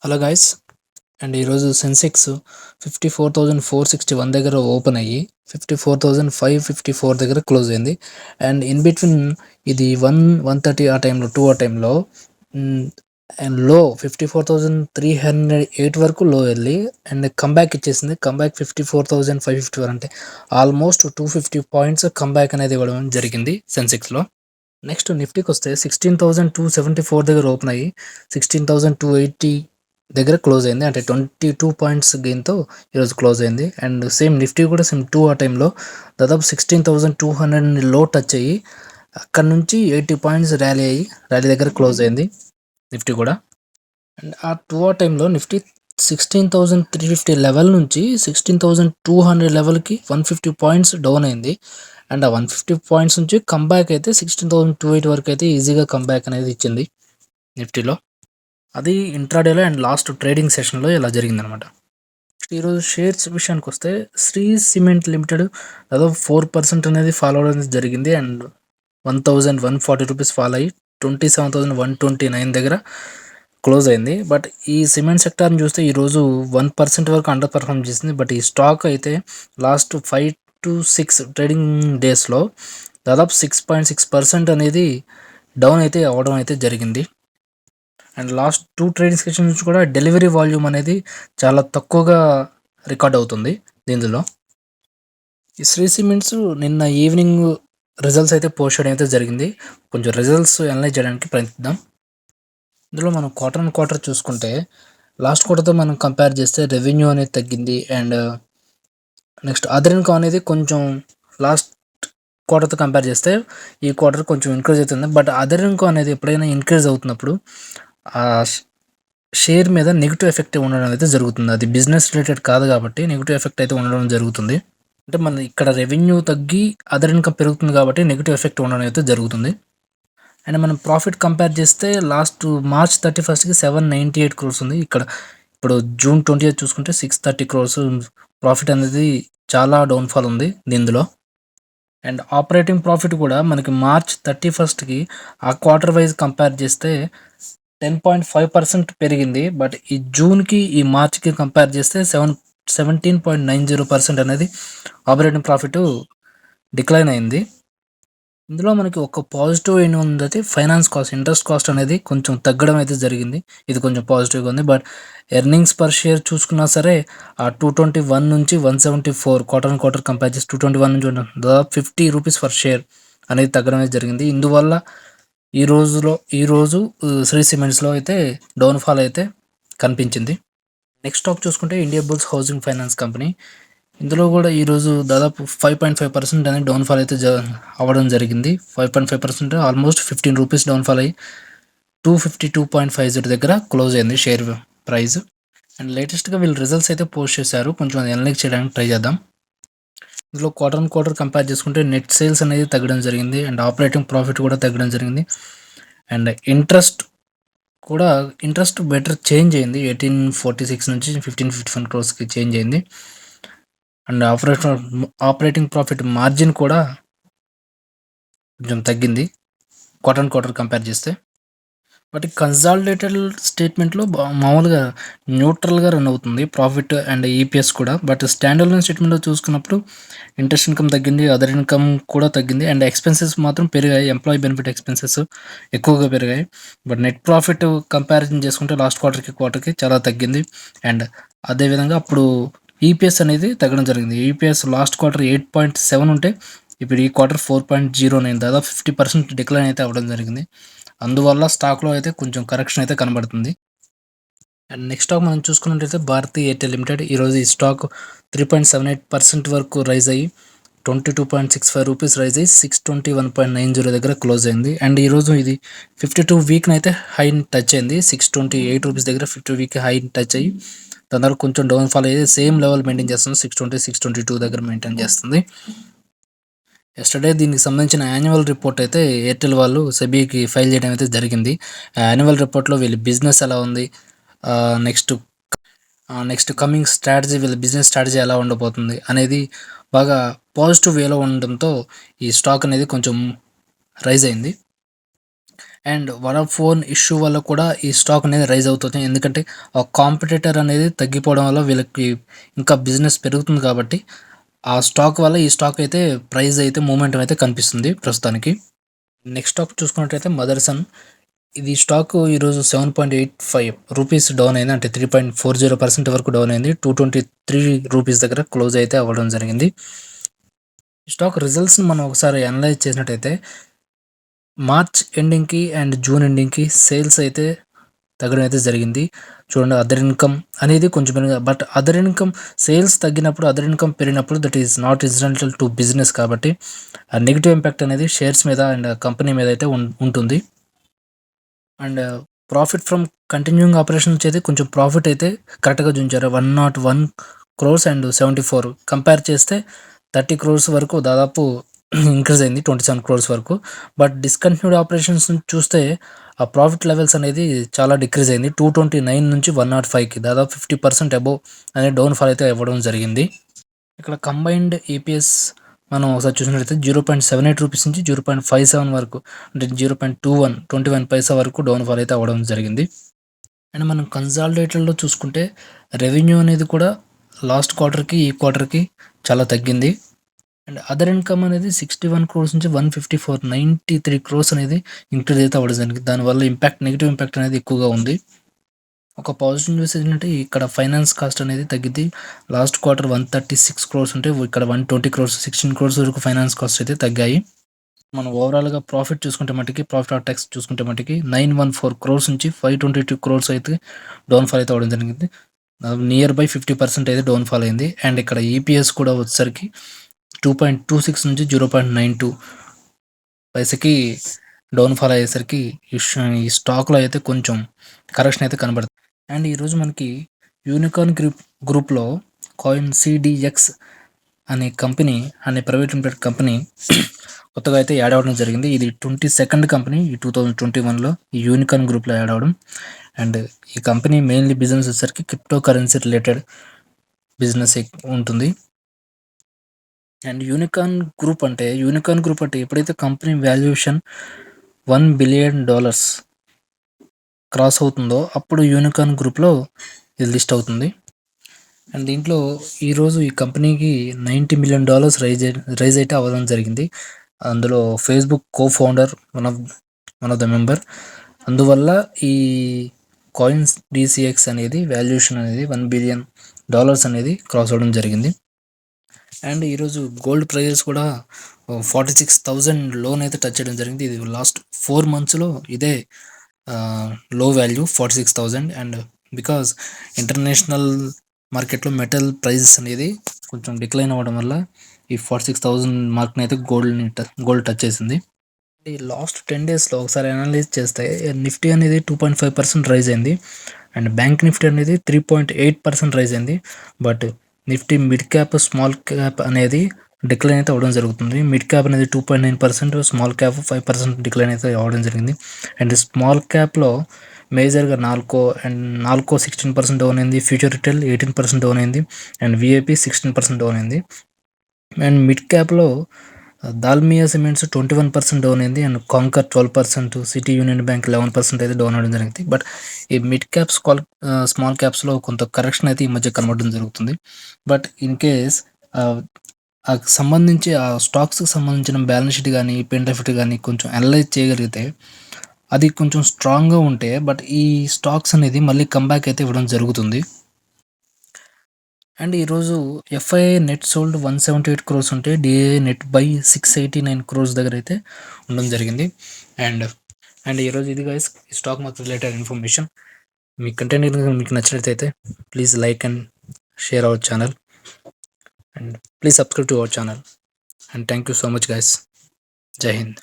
Hello guys. And ఈరోజు సెన్సెక్స్ 54,461 దగ్గర open అయ్యి 54,554 దగ్గర క్లోజ్ అయింది. అండ్ ఇన్ బిట్వీన్ ఇది 1:30 ఆ టైంలో 2 ఆ టైంలో అండ్ లో 54,308 వరకు లో వెళ్ళి అండ్ కంబ్యాక్ ఇచ్చేసింది. కంబ్యాక్ 54,554 అంటే ఆల్మోస్ట్ 250 పాయింట్స్ కంబ్యాక్ అనేది ఇవ్వడం జరిగింది సెన్సెక్స్లో. నెక్స్ట్ నిఫ్టీకి వస్తే 16,274 దగ్గర ఓపెన్ అయ్యి 16,280 దగ్గర క్లోజ్ అయింది. అంటే 22 పాయింట్స్ గెయిన్తో ఈరోజు క్లోజ్ అయింది. అండ్ సేమ్ నిఫ్టీ కూడా సేమ్ 2 ఆ టైంలో దాదాపు 16,200 లో టచ్ అయ్యి అక్కడ నుంచి 80 పాయింట్స్ ర్యాలీ దగ్గర క్లోజ్ అయింది నిఫ్టీ కూడా. అండ్ ఆ 2 ఆ టైంలో నిఫ్టీ 16,350 లెవెల్ నుంచి 16,200 లెవెల్కి 150 పాయింట్స్ డౌన్ అయింది. అండ్ ఆ 150 పాయింట్స్ నుంచి కంబ్యాక్ అయితే 16,280 వరకు అయితే ఈజీగా కంబ్యాక్ అనేది ఇచ్చింది నిఫ్టీలో. అది ఇంట్రాడేలో అండ్ లాస్ట్ ట్రేడింగ్ సెషన్లో ఇలా జరిగిందనమాట. ఈరోజు షేర్స్ విషయానికి వస్తే శ్రీ సిమెంట్ లిమిటెడ్ దాదాపు 4% అనేది ఫాలో అవడం జరిగింది. అండ్ 1,140 రూపీస్ ఫాలో అయ్యి 27,129 దగ్గర క్లోజ్ అయింది. బట్ ఈ సిమెంట్ సెక్టార్ని చూస్తే ఈరోజు 1% వరకు అండర్ పర్ఫామ్ చేసింది. బట్ ఈ స్టాక్ అయితే లాస్ట్ 5 to 6 ట్రేడింగ్ డేస్లో దాదాపు 6.6% అనేది డౌన్ అయితే అవ్వడం అయితే జరిగింది. అండ్ లాస్ట్ 2 ట్రేడింగ్ సెషన్స్ నుంచి కూడా డెలివరీ వాల్యూమ్ అనేది చాలా తక్కువగా రికార్డ్ అవుతుంది దీనిలో. ఈ శ్రీ సిమెంట్స్ నిన్న ఈవినింగ్ రిజల్ట్స్ అయితే పోస్ట్ చేయడం అయితే జరిగింది. కొంచెం రిజల్ట్స్ అనలైజ్ చేయడానికి ప్రయత్నిద్దాం. ఇందులో మనం క్వార్టర్ చూసుకుంటే లాస్ట్ క్వార్టర్తో మనం కంపేర్ చేస్తే రెవెన్యూ అనేది తగ్గింది. అండ్ నెక్స్ట్ అదర్ ఇన్కమ్ అనేది కొంచెం లాస్ట్ క్వార్టర్తో కంపేర్ చేస్తే ఈ క్వార్టర్ కొంచెం ఇంక్రీజ్ అవుతుంది. బట్ అదర్ ఇన్కమ్ అనేది ఎప్పుడైనా ఇంక్రీజ్ అవుతున్నప్పుడు ఆ షేర్ మీద నెగిటివ్ ఎఫెక్ట్ ఉండడం అయితే జరుగుతుంది. అది బిజినెస్ రిలేటెడ్ కాదు కాబట్టి నెగిటివ్ ఎఫెక్ట్ అయితే ఉండడం జరుగుతుంది. అంటే మన ఇక్కడ రెవెన్యూ తగ్గి అదర్ ఇన్కమ్ పెరుగుతుంది కాబట్టి నెగిటివ్ ఎఫెక్ట్ ఉండడం అయితే జరుగుతుంది. అండ్ మనం ప్రాఫిట్ కంపేర్ చేస్తే లాస్ట్ మార్చ్ 31కి 798 crores ఉంది. ఇప్పుడు జూన్ 20th చూసుకుంటే 630 crores ప్రాఫిట్ అనేది చాలా డౌన్ఫాల్ ఉంది దీనిలో. అండ్ ఆపరేటింగ్ ప్రాఫిట్ కూడా మనకి మార్చ్ 31కి ఆ క్వార్టర్ వైజ్ కంపేర్ చేస్తే 10.5% పెరిగింది. బట్ ఈ జూన్కి ఈ మార్చ్కి కంపేర్ చేస్తే 17.90% అనేది ఆపరేటింగ్ ప్రాఫిట్ డిక్లైన్ అయింది. ఇందులో మనకి ఒక పాజిటివ్ ఏమి ఉందంటే ఫైనాన్స్ కాస్ట్, ఇంట్రెస్ట్ కాస్ట్ అనేది కొంచెం తగ్గడం అయితే జరిగింది. ఇది కొంచెం పాజిటివ్గా ఉంది. బట్ ఎర్నింగ్స్ పర్ షేర్ చూసుకున్నా సరే ఆ 221 నుంచి 174 క్వార్టర్ కంపేర్ చేసి 221 నుంచి దాదాపు 50 రూపీస్ పర్ షేర్ అనేది తగ్గడం అయితే జరిగింది. ఇందువల్ల ఈరోజు శ్రీ సిమెంట్స్లో అయితే డౌన్ఫాల్ అయితే కనిపించింది. నెక్స్ట్ స్టాక్ చూసుకుంటే India bulls housing finance company. ఇందులో కూడా ఈరోజు దాదాపు 5.5% అనేది డౌన్ఫాల్ అయితే అవ్వడం జరిగింది. 5.5% ఆల్మోస్ట్ 15 రూపీస్ డౌన్ఫాల్ అయ్యి 252.50 దగ్గర క్లోజ్ అయింది షేర్ ప్రైస్. అండ్ లేటెస్ట్గా వీళ్ళు రిజల్ట్స్ అయితే పోస్ట్ చేశారు. కొంచెం అది అనలైజ్ చేయడానికి ట్రై చేద్దాం. ఇందులో క్వార్టర్ కంపేర్ చేసుకుంటే నెట్ సేల్స్ అనేది తగ్గడం జరిగింది. అండ్ ఆపరేటింగ్ ప్రాఫిట్ కూడా తగ్గడం జరిగింది. అండ్ ఇంట్రెస్ట్ బెటర్ చేంజ్ అయింది. 1846 నుంచి 1551 crores చేంజ్ అయింది. అండ్ ఆపరేటింగ్ ప్రాఫిట్ మార్జిన్ కూడా కొంచెం తగ్గింది క్వార్టర్ కంపేర్ చేస్తే. బట్ కన్సాలిడేటెడ్ స్టేట్మెంట్లో మామూలుగా న్యూట్రల్గా రన్ అవుతుంది ప్రాఫిట్ అండ్ ఈపీఎస్ కూడా. బట్ స్టాండర్డ్ స్టేట్మెంట్లో చూసుకున్నప్పుడు ఇంట్రెస్ట్ ఇన్కమ్ తగ్గింది, అదర్ ఇన్కమ్ కూడా తగ్గింది. అండ్ ఎక్స్పెన్సెస్ మాత్రం పెరిగాయి. ఎంప్లాయీ బెనిఫిట్ ఎక్స్పెన్సెస్ ఎక్కువగా పెరిగాయి. బట్ నెట్ ప్రాఫిట్ కంపారిజన్ చేసుకుంటే లాస్ట్ క్వార్టర్కి చాలా తగ్గింది. అండ్ అదేవిధంగా అప్పుడు ఈపీఎస్ అనేది తగ్గడం జరిగింది. ఈపీఎస్ లాస్ట్ క్వార్టర్ 8.7 ఉంటే ఇప్పుడు ఈ క్వార్టర్ 4.09, దాదాపు 50% డిక్లైన్ అయితే అవ్వడం జరిగింది. అందువల్ల స్టాక్లో అయితే కొంచెం కరెక్షన్ అయితే కనబడుతుంది. అండ్ నెక్స్ట్ స్టాక్ మనం చూసుకున్నట్లయితే భారతీ ఎయిర్టెల్ లిమిటెడ్. ఈరోజు ఈ స్టాక్ 3.78% వరకు రైజ్ అయ్యి 22.65 రూపీస్ రైజ్ అయ్యి 621.90 దగ్గర క్లోజ్ అయింది. అండ్ ఈరోజు ఇది 52 వీక్ని అయితే హైని టచ్ అయింది. 628 రూపీస్ దగ్గర 52 వీక్ హైని టచ్ అయ్యి దాని తర్వాత కొంచెం డౌన్ఫాల్ అయ్యి సేమ్ లెవెల్ మెయింటైన్ చేస్తుంది. 622 దగ్గర మెయింటైన్ చేస్తుంది. ఎస్టర్డే దీనికి సంబంధించిన యాన్యువల్ రిపోర్ట్ అయితే ఎయిర్టెల్ వాళ్ళు సెబీకి ఫైల్ చేయడం అయితే జరిగింది. యాన్యువల్ రిపోర్ట్లో వీళ్ళ బిజినెస్ ఎలా ఉంది, నెక్స్ట్ కమింగ్ స్ట్రాటజీ, వీళ్ళ బిజినెస్ స్ట్రాటజీ ఎలా ఉండబోతుంది అనేది బాగా పాజిటివ్ వేలో ఉండడంతో ఈ స్టాక్ అనేది కొంచెం రైజ్ అయింది. అండ్ వోడాఫోన్ ఇష్యూ వల్ల కూడా ఈ స్టాక్ అనేది రైజ్ అవుతుంది. ఎందుకంటే ఆ కాంపిటీటర్ అనేది తగ్గిపోవడం వల్ల వీళ్ళకి ఇంకా బిజినెస్ పెరుగుతుంది కాబట్టి ఆ స్టాక్ వల్ల ఈ స్టాక్ అయితే ప్రైస్ అయితే మూమెంటం అయితే కనిపిస్తుంది ప్రస్తుతానికి. నెక్స్ట్ స్టాక్ చూసుకున్నట్టయితే మదర్సన్. ఇది స్టాక్ ఈరోజు 7.85 రూపీస్ డౌన్ అయింది. అంటే 3.40% వరకు డౌన్ అయింది. 223 రూపీస్ దగ్గర క్లోజ్ అయితే అవ్వడం జరిగింది. ఈ స్టాక్ రిజల్ట్స్‌ని మనం ఒకసారి అనలైజ్ చేసినట్టయితే మార్చ్ ఎండింగ్‌కి అండ్ జూన్ ఎండింగ్‌కి సేల్స్ అయితే తగ్గడం అయితే జరిగింది. చూడండి అదర్ ఇన్‌కమ్ అనేది కొంచెం పెరిగింది. బట్ అదర్ ఇన్‌కమ్ సేల్స్ తగ్గినప్పుడు, అదర్ ఇన్‌కమ్ పెరిగినప్పుడు that is not incidental to business కాబట్టి ఆ నెగెటివ్ ఇంపాక్ట్ అనేది షేర్స్ మీద అండ్ కంపెనీ మీద అయితే ఉంటుంది. And profit from continuing operation నుంచి అయితే కొంచెం ప్రాఫిట్ అయితే కరెక్ట్‌గా చూయించారు. 101 క్రోర్స్ అండ్ 74 కంపేర్ చేస్తే 30 క్రోర్స్ వరకు దాదాపు ఇంక్రీజ్ అయింది. 27 క్రోర్స్ వరకు. బట్ డిస్కంటిన్యూడ్ ఆపరేషన్స్ నుంచి చూస్తే ఆ ప్రాఫిట్ లెవెల్స్ అనేది చాలా డిక్రీజ్ అయింది. 229 నుంచి 105కి దాదాపు 50% అబోవ్ అనేది డౌన్ ఫాల్ అయితే అవ్వడం జరిగింది. ఇక్కడ కంబైన్డ్ ఈపీఎస్ మనం ఒకసారి చూసినట్లయితే 0.78 రూపీస్ నుంచి 0.57 వరకు, అంటే 21 పైసా వరకు డౌన్ ఫాల్ అయితే అవ్వడం జరిగింది. అండ్ మనం కన్సాలిడేటెడ్‌లో చూసుకుంటే రెవెన్యూ అనేది కూడా లాస్ట్ క్వార్టర్‌కి, ఈ క్వార్టర్‌కి చాలా తగ్గింది. అండ్ అదర్ ఇన్‌కమ్ అనేది 61 క్రోర్స్ నుంచి 93 క్రోర్స్ అనేది ఇంక్రీజ్ అయితే అవ్వడం జరిగింది. దానివల్ల నెగెటివ్ ఇంపాక్ట్ అనేది ఎక్కువగా ఉంది. ఒక పాజిటివ్ న్యూస్ ఏంటంటే ఇక్కడ ఫైనాన్స్ కాస్ట్ అనేది తగ్గిద్ది. లాస్ట్ క్వార్టర్ 136 క్రోర్స్ ఉంటే ఇక్కడ 120 క్రోర్స్, 16 క్రోర్స్ వరకు ఫైనాన్స్ కాస్ట్ అయితే తగ్గాయి. మనం ఓవరాల్‌గా ప్రాఫిట్ చూసుకుంటే మట్టికి, ప్రాఫిట్ ఆఫ్టర్ టాక్స్ చూసుకుంటే మట్టికి 914 క్రోర్స్ నుంచి 522 క్రోర్స్ అయితే డౌన్ ఫాల్ అయితే అవ్వడం జరిగింది. నియర్ బై 50% అయితే డౌన్ ఫాల్ అయింది. అండ్ ఇక్కడ ఈపీఎస్ కూడా వచ్చేసరికి 2.26 నుంచి 0.92 పైసకి డౌన్ ఫాల్ అయ్యేసరికి ఈ స్టాక్‌లో అయితే కొంచెం కరెక్షన్ అయితే కనబడుతుంది. అండ్ ఈరోజు మనకి యూనికార్న్ గ్రూప్‌లో కాయిన్ సిడిఎక్స్ అనే కంపెనీ, ప్రైవేట్ లిమిటెడ్ కంపెనీ కొత్తగా అయితే యాడ్ అవ్వడం జరిగింది. ఇది 22nd కంపెనీ ఈ 2021లో ఈ యూనికార్న్ గ్రూప్‌లో యాడ్ అవ్వడం. అండ్ ఈ కంపెనీ మెయిన్‌లీ బిజినెస్ వచ్చేసరికి క్రిప్టో కరెన్సీ రిలేటెడ్ బిజినెస్ ఉంటుంది. అండ్ యూనికార్న్ గ్రూప్ అంటే ఎప్పుడైతే కంపెనీ వాల్యుయేషన్ $1 బిలియన్ క్రాస్ అవుతుందో అప్పుడు యూనికార్న్ గ్రూప్‌లో ఇది లిస్ట్ అవుతుంది. అండ్ దీంట్లో ఈరోజు ఈ కంపెనీకి $90 మిలియన్ రైజ్ అయితే అవ్వడం జరిగింది. అందులో Facebook co founder one of the member. అందువల్ల ఈ కాయిన్స్ డీసీఎక్స్ అనేది వాల్యుయేషన్ అనేది $1 బిలియన్ అనేది క్రాస్ అవ్వడం జరిగింది. అండ్ ఈరోజు గోల్డ్ ప్రైజెస్ కూడా 46,000 లోన్ అయితే టచ్ చేయడం జరిగింది. ఇది లాస్ట్ 4 మంత్స్‌లో ఇదే లో వాల్యూ 46,000. అండ్ బికాజ్ ఇంటర్నేషనల్ మార్కెట్‌లో మెటల్ ప్రైజెస్ అనేది కొంచెం డిక్లైన్ అవ్వడం వల్ల ఈ 46,000 మార్క్‌ని అయితే గోల్డ్ టచ్ చేసింది. ఈ లాస్ట్ 10 డేస్‌లో ఒకసారి అనలైజ్ చేస్తే నిఫ్టీ అనేది 2.5% రైజ్ అయింది. అండ్ బ్యాంక్ నిఫ్టీ అనేది 3.8% రైజ్ అయింది. But Nifty mid cap, small cap అనేది డిక్లైన్ అయితే అవ్వడం జరుగుతుంది. మిడ్ క్యాప్ అనేది 2.9%, స్మాల్ క్యాప్ 5% డిక్లైన్ అయితే అవ్వడం జరిగింది. అండ్ స్మాల్ క్యాప్‌లో మేజర్‌గా నాల్కో 16% డౌన్ అయింది. ఫ్యూచర్ రిటైల్ 18% డౌన్ అయింది. అండ్ విఐపి 16% డౌన్ అయింది. అండ్ మిడ్ క్యాప్‌లో దాల్మియా సిమెంట్స్ 21% డౌన్ అయింది. And Concor 12%, City Union Bank 11% అయితే డౌన్ అవ్వడం జరిగింది. బట్ ఈ మిడ్ క్యాప్స్, స్మాల్ క్యాప్స్‌లో కొంత కరెక్షన్ అయితే ఈ మధ్య కనబడడం జరుగుతుంది. బట్ ఇన్ కేస్ సంబంధించి ఆ స్టాక్స్‌కి సంబంధించిన బ్యాలెన్స్ షీట్ గానీ, P&L గానీ కొంచెం అనలైజ్ చేయగలిగితే అది కొంచెం స్ట్రాంగ్‌గా ఉంటే బట్ ఈ స్టాక్స్ అనేది మళ్ళీ కమ్‌బ్యాక్ అయితే ఇవ్వడం జరుగుతుంది. అండ్ ఈరోజు ఎఫ్ఐఐ నెట్ సోల్డ్ 178 క్రోర్స్ ఉంటే డిఐఐ నెట్ బై 689 క్రోర్స్ దగ్గర అయితే ఉండడం జరిగింది. అండ్ ఈరోజు ఇది గైస్ ఈ స్టాక్ మార్కెట్ రిలేటెడ్ ఇన్ఫర్మేషన్. మీ కంటెంట్ కనుక మీకు నచ్చినట్లయితే please like and share our channel and please subscribe to our channel. And thank you so much guys. జై హింద్.